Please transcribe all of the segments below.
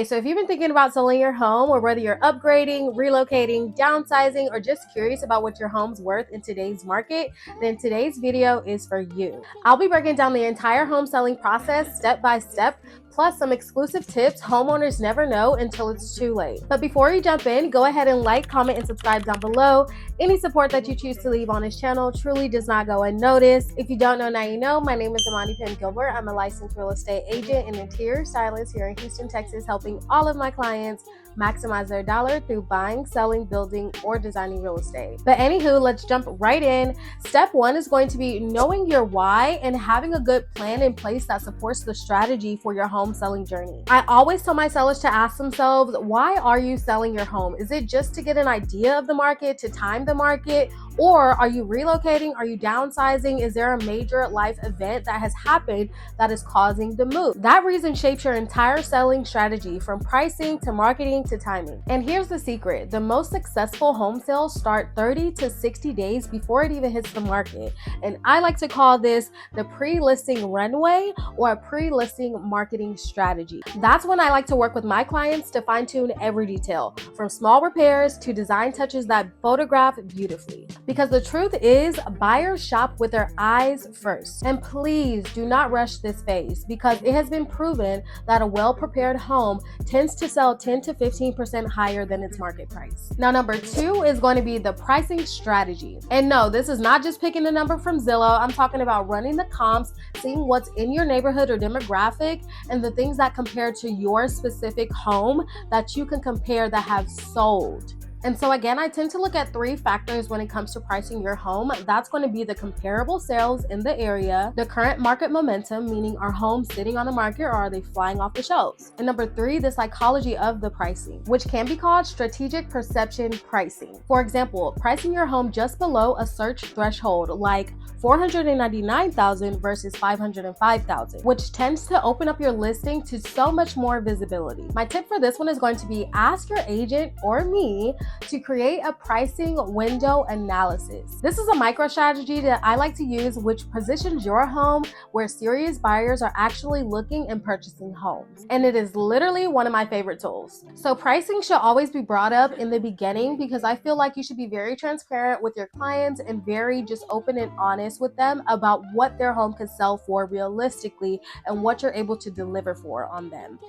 So if you've been thinking about selling your home, or whether you're upgrading, relocating, downsizing, or just curious about what your home's worth in today's market, then today's video is for you. I'll be breaking down the entire home selling process step by step, plus some exclusive tips homeowners never know until it's too late. But before you jump in, go ahead and like, comment, and subscribe down below. Any support that you choose to leave on this channel truly does not go unnoticed. If you don't know, now you know. My name is Amani Gilbert. I'm a licensed real estate agent and interior stylist here in Houston, Texas, helping all of my clients maximize their dollar through buying, selling, building, or designing real estate. But anywho, let's jump right in. Step one is going to be knowing your why and having a good plan in place that supports the strategy for your home selling journey. I always tell my sellers to ask themselves, why are you selling your home? Is it just to get an idea of the market, to time the market? Or are you relocating? Are you downsizing? Is there a major life event that has happened that is causing the move? That reason shapes your entire selling strategy, from pricing to marketing to timing. And here's the secret. The most successful home sales start 30 to 60 days before it even hits the market. And I like to call this the pre-listing runway, or a pre-listing marketing strategy. That's when I like to work with my clients to fine-tune every detail, from small repairs to design touches that photograph beautifully. Because the truth is, buyers shop with their eyes first. And please do not rush this phase, because it has been proven that a well-prepared home tends to sell 10 to 15% higher than its market price. Now, number two is going to be the pricing strategy. And no, this is not just picking a number from Zillow. I'm talking about running the comps, seeing what's in your neighborhood or demographic, and the things that compare to your specific home that you can compare that have sold. And so again, I tend to look at three factors when it comes to pricing your home. That's going to be the comparable sales in the area, the current market momentum, meaning are homes sitting on the market or are they flying off the shelves? And number three, the psychology of the pricing, which can be called strategic perception pricing. For example, pricing your home just below a search threshold, like $499,000 versus $505,000, which tends to open up your listing to so much more visibility. My tip for this one is going to be ask your agent or me to create a pricing window analysis. This is a micro strategy that I like to use, which positions your home where serious buyers are actually looking and purchasing homes. And it is literally one of my favorite tools. So pricing should always be brought up in the beginning, because I feel like you should be very transparent with your clients and very just open and honest with them about what their home could sell for realistically and what you're able to deliver for on them.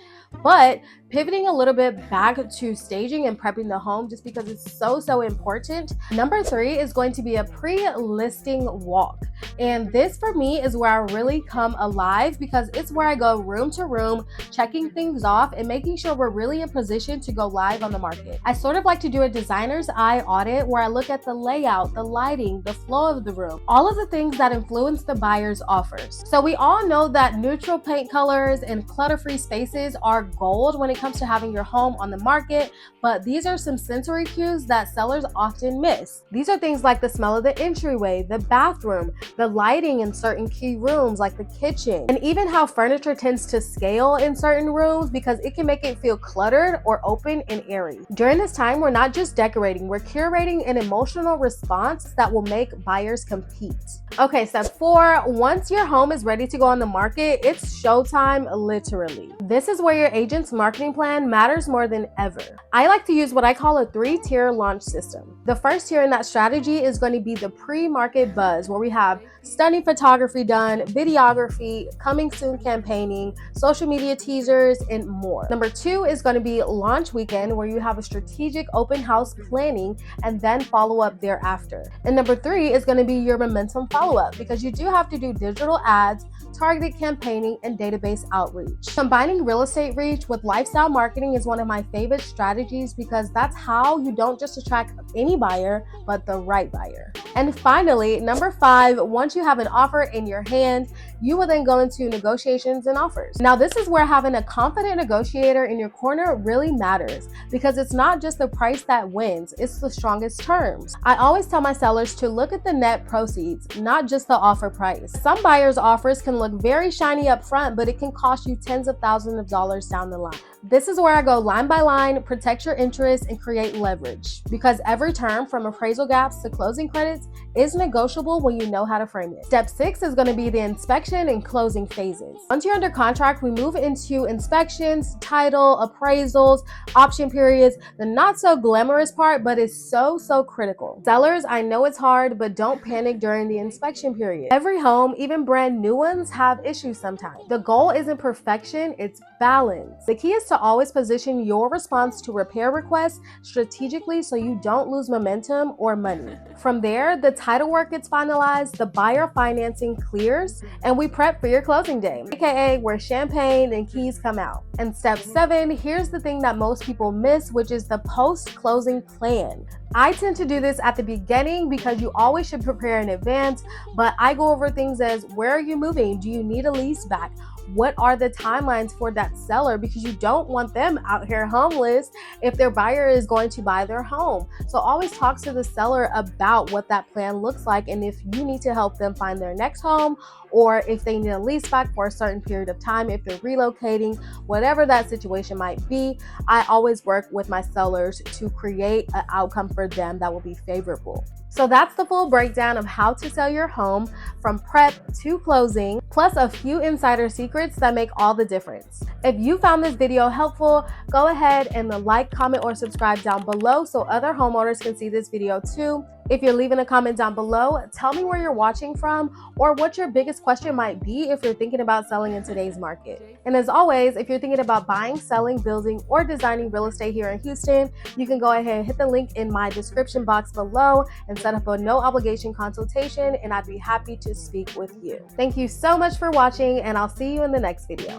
But pivoting a little bit back to staging and prepping the home, just because it's so important. Number three is going to be a pre-listing walk. And this for me is where I really come alive, because it's where I go room to room, checking things off and making sure we're really in position to go live on the market. I sort of like to do a designer's eye audit, where I look at the layout, the lighting, the flow of the room, all of the things that influence the buyer's offers. So we all know that neutral paint colors and clutter-free spaces are gold when it comes to having your home on the market, but these are some sensory cues that sellers often miss. These are things like the smell of the entryway, the bathroom, the lighting in certain key rooms like the kitchen, and even how furniture tends to scale in certain rooms, because it can make it feel cluttered or open and airy. During this time, we're not just decorating, we're curating an emotional response that will make buyers compete. Okay, step four, once your home is ready to go on the market, it's showtime, literally. This is where your agent's marketing plan matters more than ever. I like to use what I call a 3-tier launch system. The first tier in that strategy is going to be the pre-market buzz, where we have stunning photography done, videography, coming soon campaigning, social media teasers, and more. Number two is going to be launch weekend, where you have a strategic open house planning and then follow up thereafter. And number three is going to be your momentum follow-up, because you do have to do digital ads, targeted campaigning, and database outreach. Combining real estate reach with lifestyle marketing is one of my favorite strategies, because that's how you don't just attract any buyer, but the right buyer. And finally, number five, once you have an offer in your hand, you will then go into negotiations and offers. Now, this is where having a confident negotiator in your corner really matters, because it's not just the price that wins, it's the strongest terms. I always tell my sellers to look at the net proceeds, not just the offer price. Some buyers' offers can look very shiny up front, but it can cost you tens of thousands of dollars down the line. This is where I go line by line, protect your interests, and create leverage, because every term, from appraisal gaps to closing credits, is negotiable when you know how to frame it. Step 6 is going to be the inspection and closing phases. Once you're under contract, we move into inspections, title, appraisals, option periods, the not so glamorous part, but is so critical. Sellers, I know it's hard, but don't panic during the inspection period. Every home, even brand new ones, have issues sometimes. The goal isn't perfection, it's balance. The key is to always position your response to repair requests strategically so you don't lose momentum or money. From there, the title work gets finalized, the buyer financing clears, and we prep for your closing day, aka where champagne and keys come out. And step 7, here's the thing that most people miss, which is the post-closing plan. I tend to do this at the beginning because you always should prepare in advance, but I go over things as, where are you moving? Do you need a lease back? What are the timelines for that seller? Because you don't want them out here homeless if their buyer is going to buy their home. So always talk to the seller about what that plan looks like, and if you need to help them find their next home, or if they need a lease back for a certain period of time, if they're relocating, whatever that situation might be, I always work with my sellers to create an outcome for them that will be favorable. So that's the full breakdown of how to sell your home from prep to closing, plus a few insider secrets that make all the difference. If you found this video helpful, go ahead and like, comment, or subscribe down below so other homeowners can see this video too. If you're leaving a comment down below, tell me where you're watching from or what your biggest question might be if you're thinking about selling in today's market. And as always, if you're thinking about buying, selling, building, or designing real estate here in Houston, you can go ahead and hit the link in my description box below and set up a no obligation consultation, and I'd be happy to speak with you. Thank you so much for watching, and I'll see you in the next video.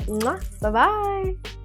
Bye-bye.